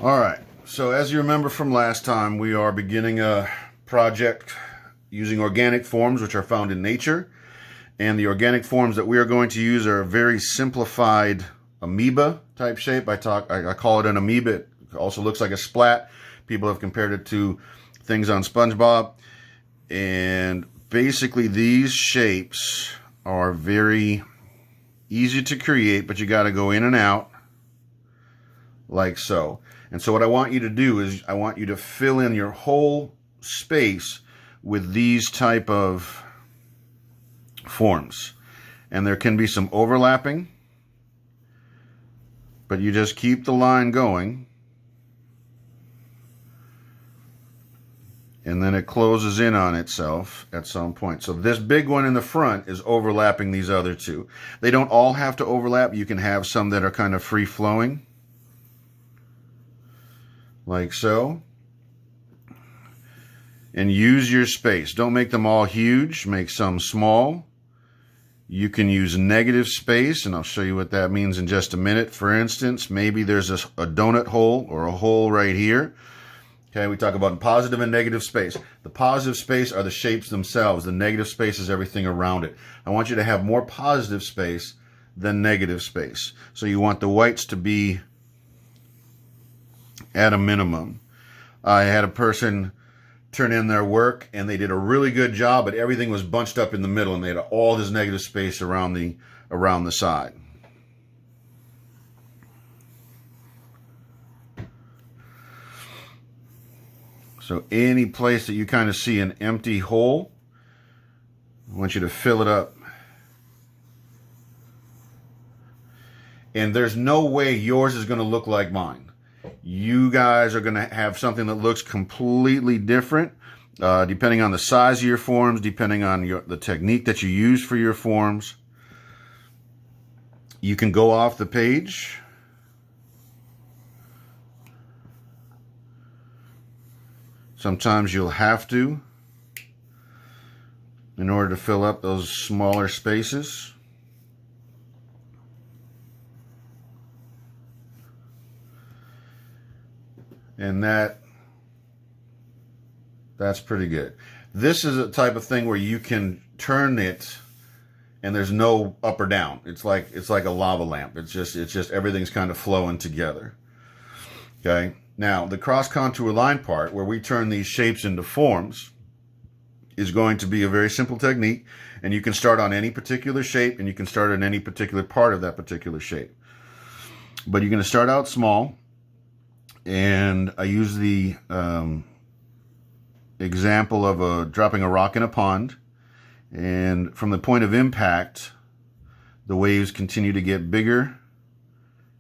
All right, so as you remember from last time, we are beginning a project using organic forms which are found in nature. And the organic forms that we are going to use are a very simplified amoeba type shape. I call it an amoeba. It also looks like a splat. People have compared it to things on SpongeBob. And basically these shapes are very easy to create, but you got to go in and out like so. And so what I want you to do is I want you to fill in your whole space with these type of forms. And there can be some overlapping, but you just keep the line going. And then it closes in on itself at some point. So this big one in the front is overlapping these other two. They don't all have to overlap. You can have some that are kind of free-flowing, like so. And use your space. Don't make them all huge. Make some small. You can use negative space, and I'll show you what that means in just a minute. For instance, maybe there's a donut hole or a hole right here. Okay, we talk about positive and negative space. The positive space are the shapes themselves. The negative space is everything around it. I want you to have more positive space than negative space. So you want the whites to be at a minimum. I had a person turn in their work and they did a really good job, but everything was bunched up in the middle and they had all this negative space around the side. So any place that you kind of see an empty hole, I want you to fill it up. And there's no way yours is going to look like mine. You guys are going to have something that looks completely different, depending on the size of your forms, depending on the technique that you use for your forms. You can go off the page. Sometimes you'll have to in order to fill up those smaller spaces. And that's pretty good. This is a type of thing where you can turn it and there's no up or down. It's like a lava lamp. It's just everything's kind of flowing together. Okay? Now, the cross contour line part where we turn these shapes into forms is going to be a very simple technique, and you can start on any particular shape and you can start on any particular part of that particular shape. But you're going to start out small. And I use the example of dropping a rock in a pond. And from the point of impact, the waves continue to get bigger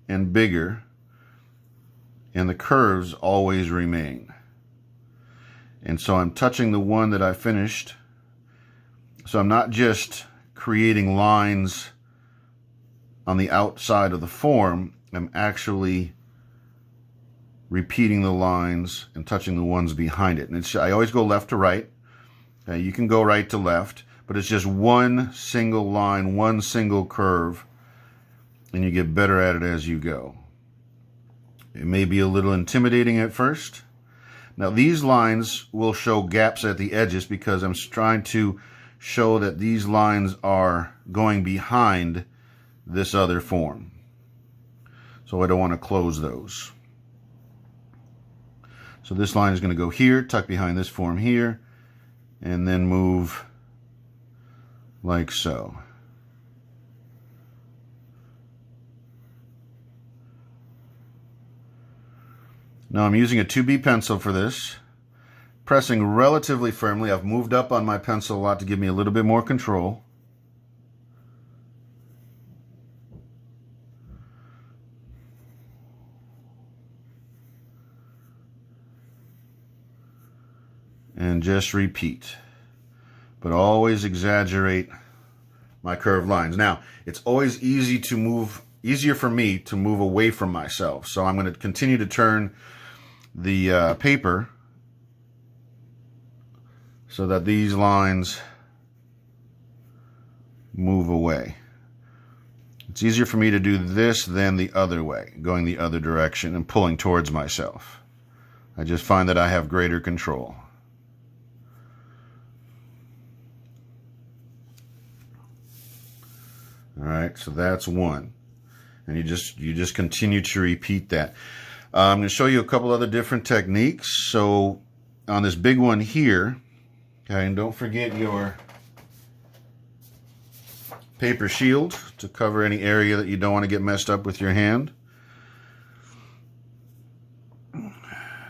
and bigger. And the curves always remain. And so I'm touching the one that I finished. So I'm not just creating lines on the outside of the form. I'm actually repeating the lines and touching the ones behind it. And I always go left to right. You can go right to left, but it's just one single line, one single curve, and you get better at it as you go. It may be a little intimidating at first. Now these lines will show gaps at the edges because I'm trying to show that these lines are going behind this other form. So I don't want to close those. So this line is going to go here, tuck behind this form here, and then move like so. Now I'm using a 2B pencil for this, pressing relatively firmly. I've moved up on my pencil a lot to give me a little bit more control. And just repeat, but always exaggerate my curved lines. Now, it's always easier for me to move away from myself. So I'm going to continue to turn the paper so that these lines move away. It's easier for me to do this than the other way, going the other direction and pulling towards myself. I just find that I have greater control. All right, so that's one. And you just continue to repeat that. I'm going to show you a couple other different techniques. So on this big one here, okay, and don't forget your paper shield to cover any area that you don't want to get messed up with your hand.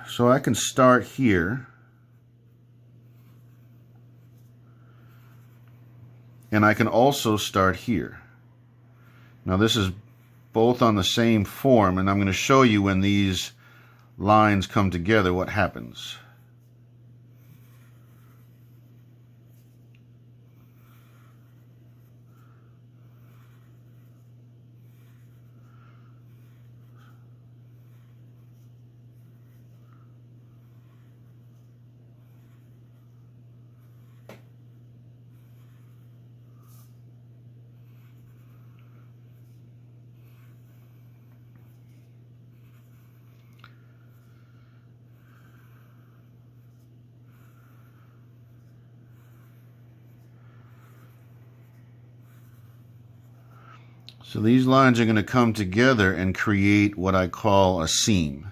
So I can start here, and I can also start here. Now this is both on the same form, and I'm going to show you when these lines come together what happens. So these lines are going to come together and create what I call a seam.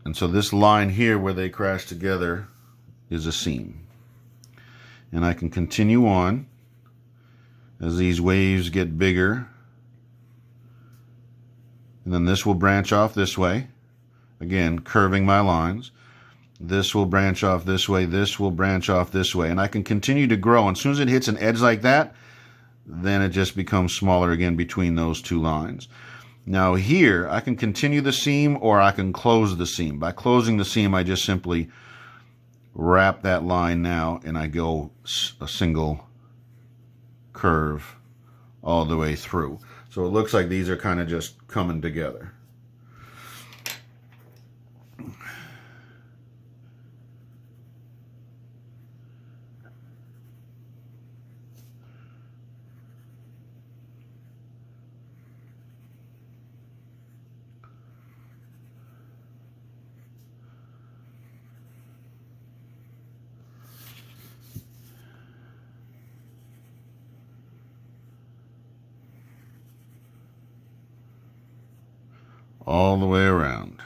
And so this line here where they crash together is a seam. And I can continue on as these waves get bigger. And then this will branch off this way. Again, curving my lines. This will branch off this way, this will branch off this way, and I can continue to grow. And as soon as it hits an edge like that, then it just becomes smaller again between those two lines. Now here, I can continue the seam or I can close the seam. By closing the seam, I just simply wrap that line now and I go a single curve all the way through. So it looks like these are kind of just coming together. All the way around.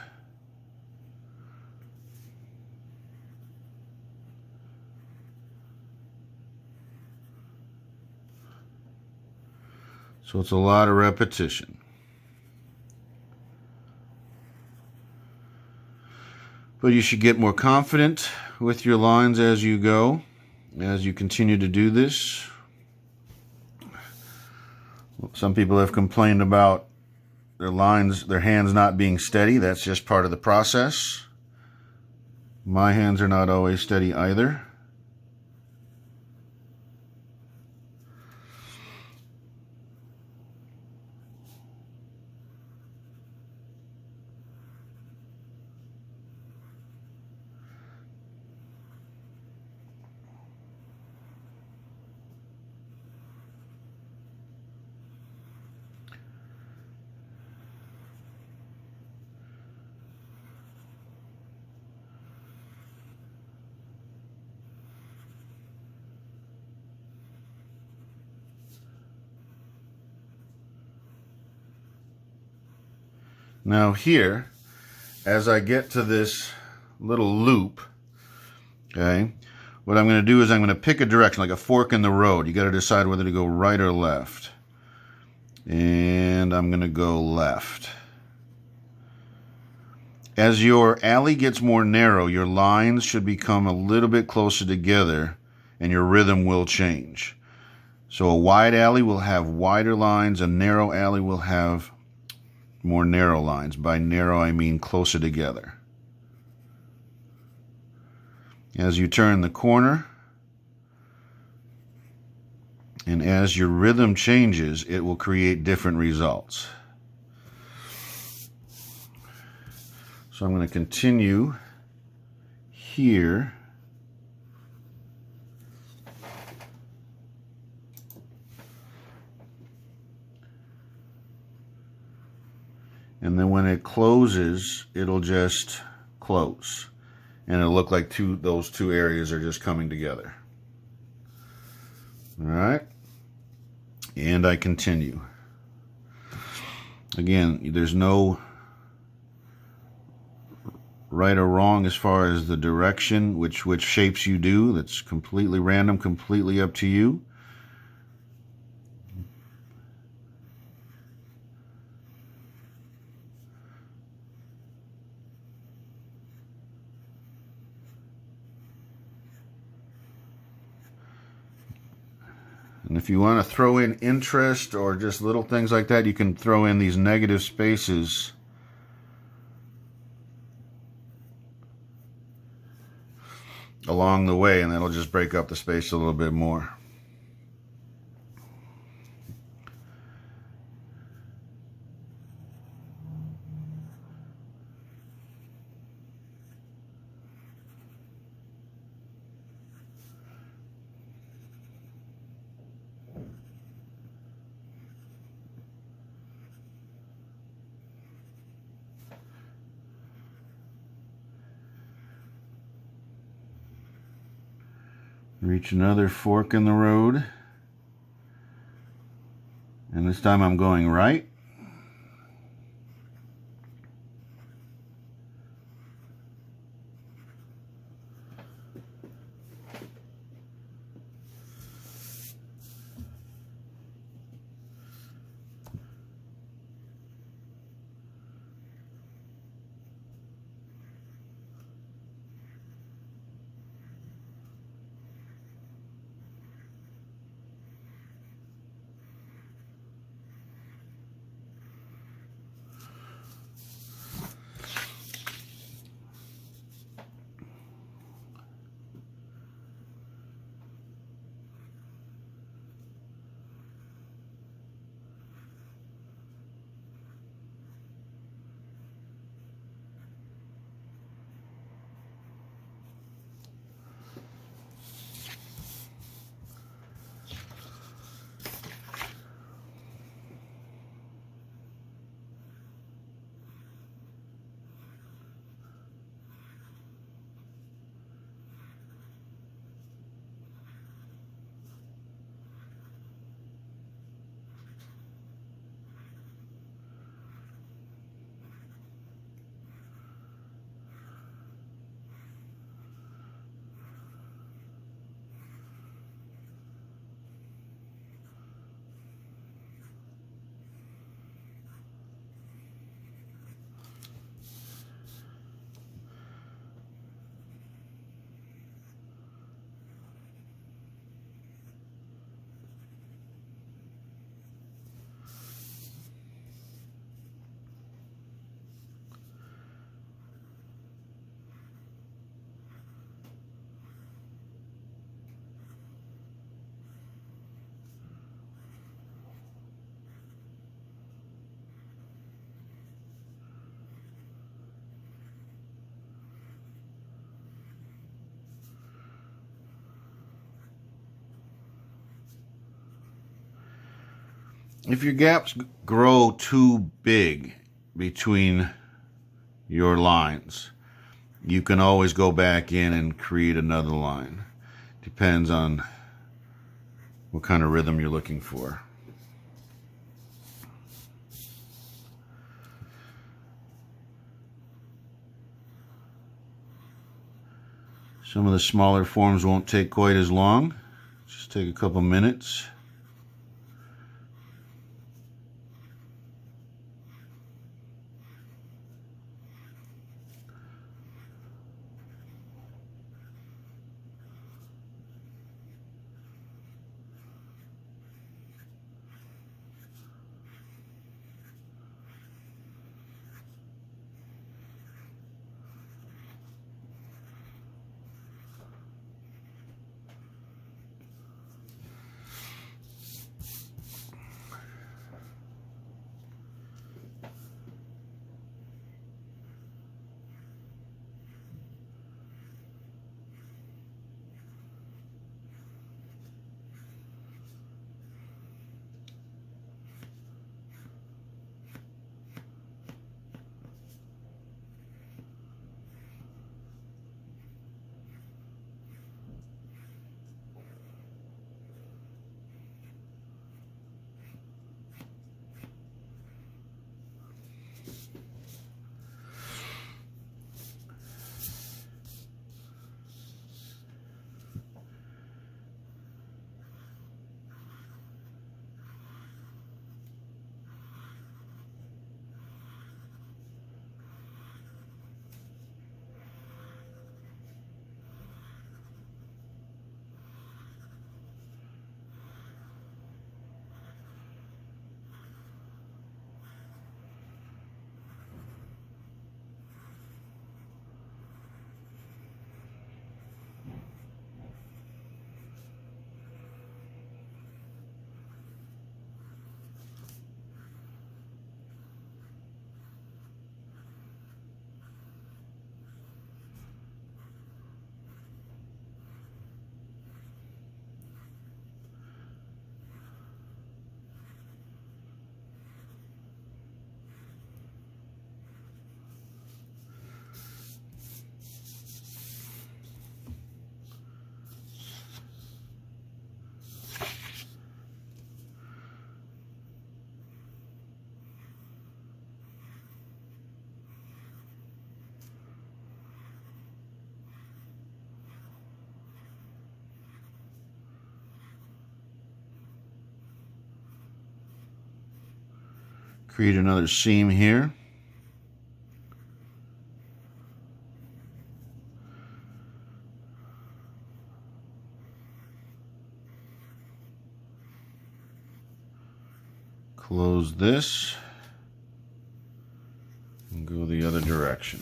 So it's a lot of repetition. But you should get more confident with your lines as you go, as you continue to do this. Some people have complained about their hands not being steady. That's just part of the process. My hands are not always steady either. Now here, as I get to this little loop, okay, what I'm going to do is I'm going to pick a direction, like a fork in the road. You got to decide whether to go right or left. And I'm going to go left. As your alley gets more narrow, your lines should become a little bit closer together and your rhythm will change. So a wide alley will have wider lines, a narrow alley will have more narrow lines. By narrow, I mean closer together. As you turn the corner, and as your rhythm changes, it will create different results. So I'm going to continue here. and then when it closes, it'll just close, and it'll look like those two areas are just coming together. All right, and I continue. Again, there's no right or wrong as far as the direction, which shapes you do. That's completely random, completely up to you. And if you want to throw in interest or just little things like that, you can throw in these negative spaces along the way, and that'll just break up the space a little bit more. Reach another fork in the road, and this time I'm going right. If your gaps grow too big between your lines, you can always go back in and create another line. Depends on what kind of rhythm you're looking for. Some of the smaller forms won't take quite as long. Just take a couple minutes. create another seam here. Close this and go the other direction.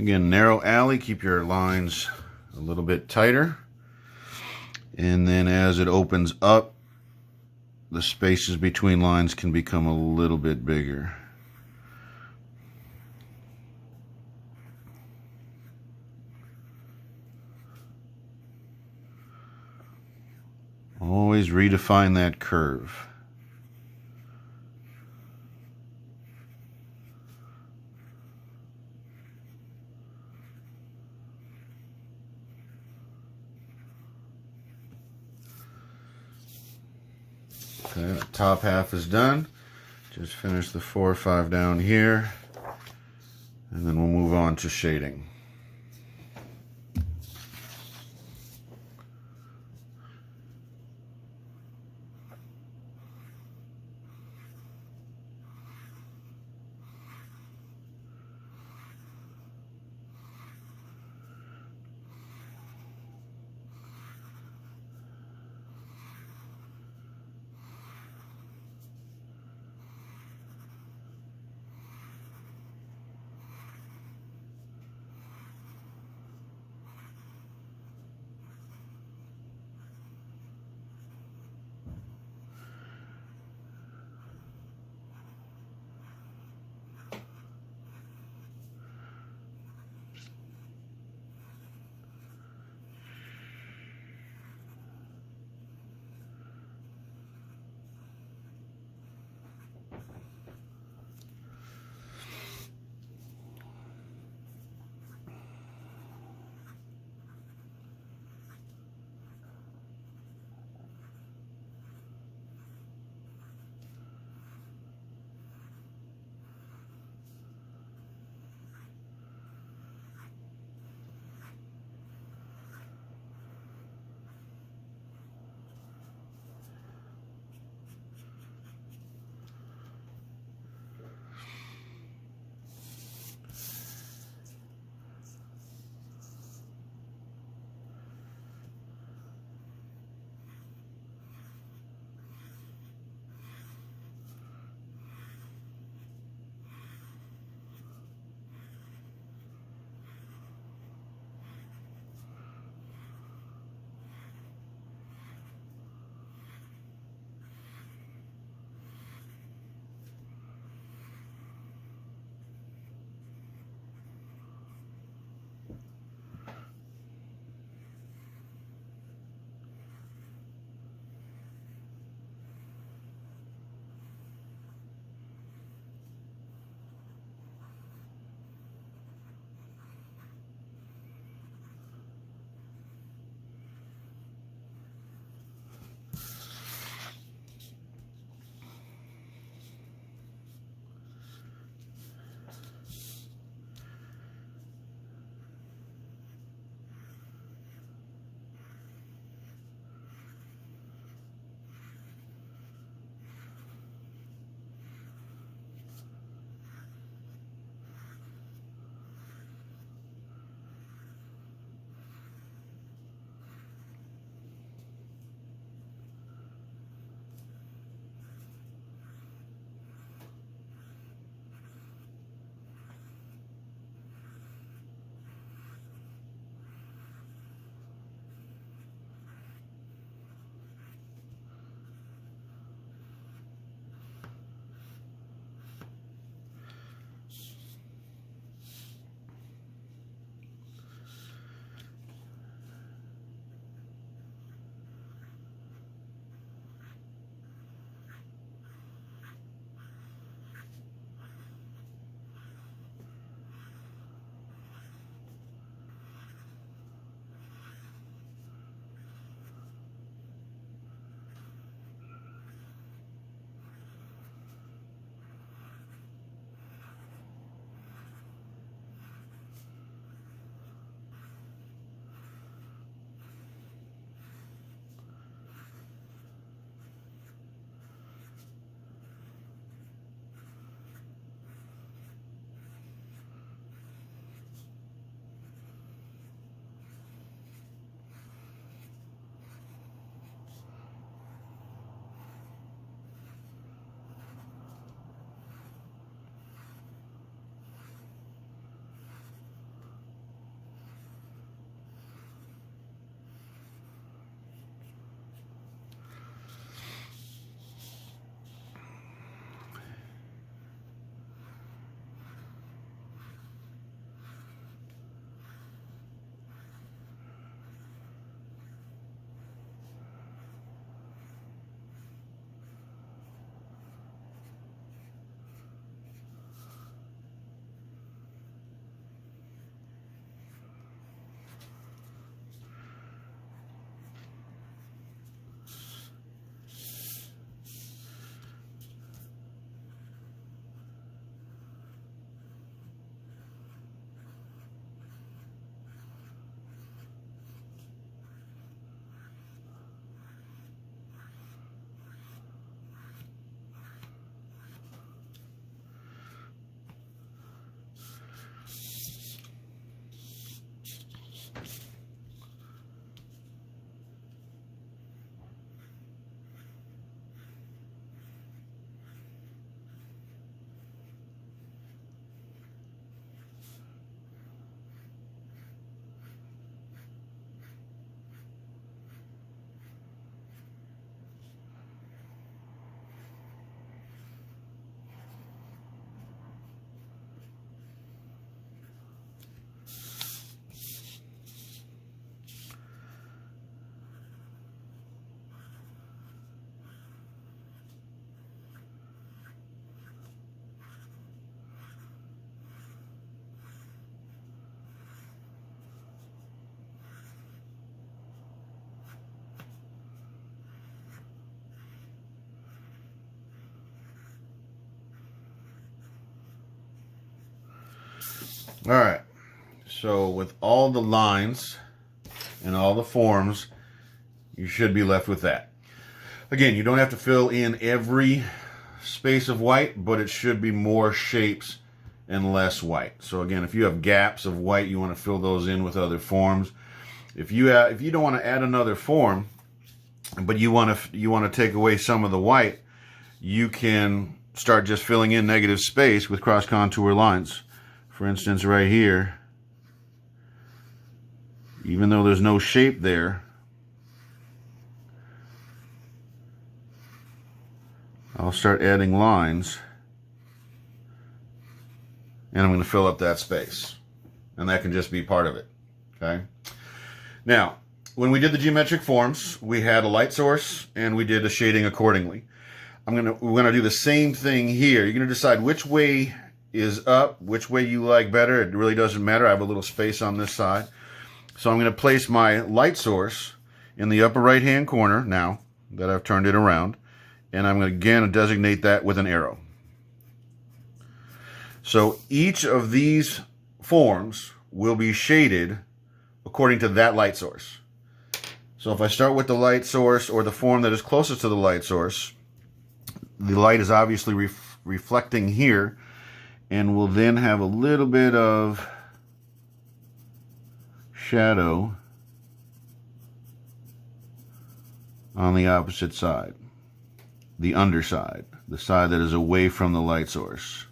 Again, narrow alley, keep your lines a little bit tighter. And then as it opens up, the spaces between lines can become a little bit bigger. Always redefine that curve. Okay, the top half is done. Just finish the 4 or 5 down here, and then we'll move on to shading. All right. So with all the lines and all the forms, you should be left with that. Again, you don't have to fill in every space of white, but it should be more shapes and less white. So again, if you have gaps of white, you want to fill those in with other forms. If you don't want to add another form, but you want to take away some of the white, you can start just filling in negative space with cross contour lines. For instance, right here, even though there's no shape there, I'll start adding lines, and I'm going to fill up that space, and that can just be part of it. Okay. Now, when we did the geometric forms, we had a light source and we did a shading accordingly. We're gonna do the same thing here. You're gonna decide which way is up, which way you like better. It really doesn't matter. I have a little space on this side. So I'm gonna place my light source in the upper right hand corner now that I've turned it around. And I'm going to again designate that with an arrow. So each of these forms will be shaded according to that light source. So if I start with the light source, or the form that is closest to the light source, the light is obviously reflecting here, and will then have a little bit of shadow on the opposite side. The underside, the side that is away from the light source.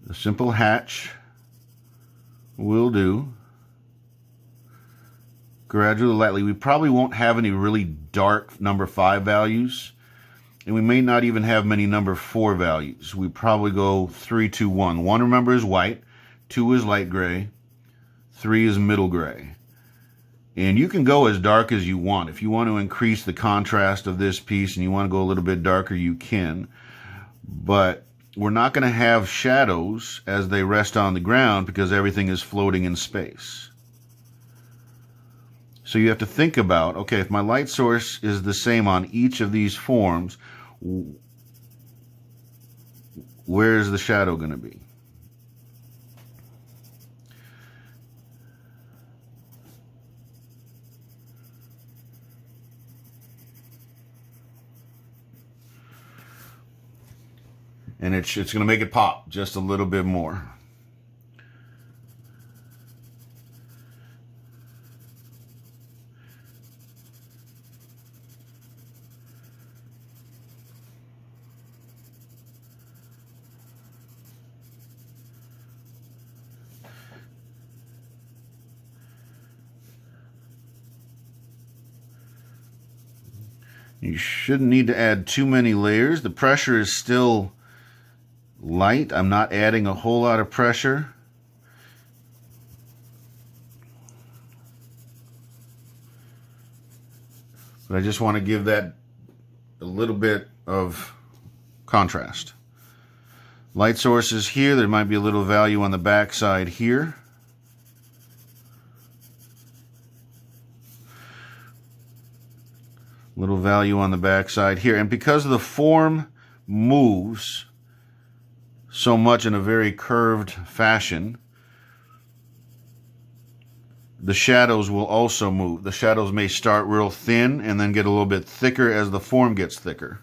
A simple hatch will do. Gradually, lightly. We probably won't have any really dark number 5 values, and we may not even have many number 4 values. We probably go 3, 2, 1. 1, remember, is white. 2 is light gray. 3 is middle gray. And you can go as dark as you want. If you want to increase the contrast of this piece and you want to go a little bit darker, you can. But we're not going to have shadows as they rest on the ground because everything is floating in space. So you have to think about, okay, if my light source is the same on each of these forms, where is the shadow going to be? And it's going to make it pop just a little bit more. You shouldn't need to add too many layers. The pressure is still light. I'm not adding a whole lot of pressure. But I just want to give that a little bit of contrast. Light source is here. There might be a little value on the back side here. Little value on the back side here. And because the form moves so much in a very curved fashion, the shadows will also move. The shadows may start real thin and then get a little bit thicker as the form gets thicker.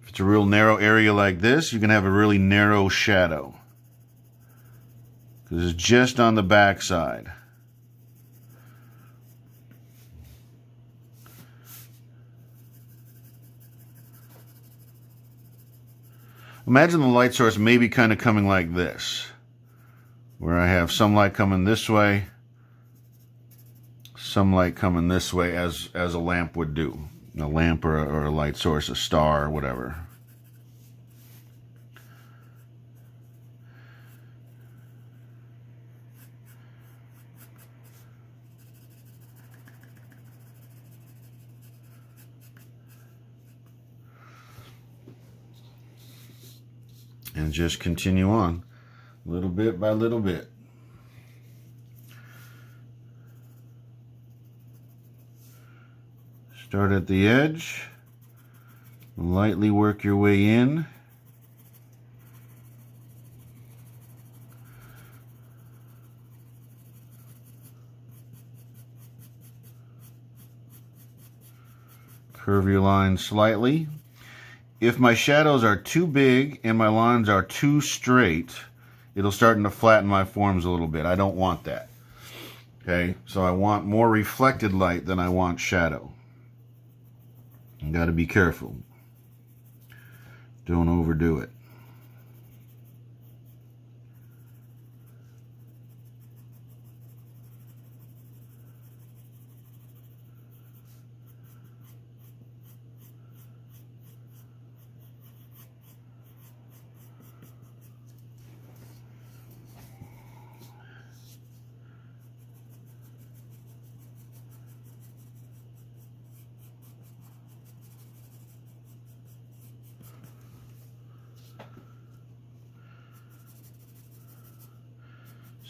If it's a real narrow area like this, you can have a really narrow shadow, because it's just on the back side. Imagine the light source maybe kind of coming like this, where I have some light coming this way, some light coming this way, as a lamp would do. A lamp or a light source, a star, or whatever. And just continue on, little bit by little bit. Start at the edge, lightly work your way in. Curve your line slightly. If my shadows are too big and my lines are too straight, it'll start to flatten my forms a little bit. I don't want that. Okay, so I want more reflected light than I want shadow. You got to be careful. Don't overdo it.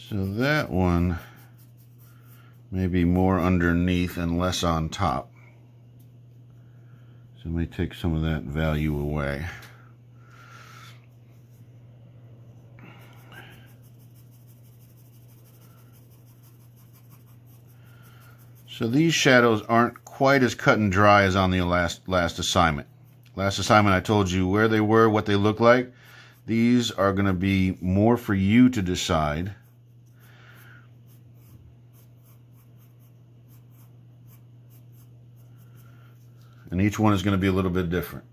So that one may be more underneath and less on top. So let me take some of that value away. So these shadows aren't quite as cut and dry as on the last assignment. Last assignment I told you where they were, what they look like. These are going to be more for you to decide. And each one is going to be a little bit different.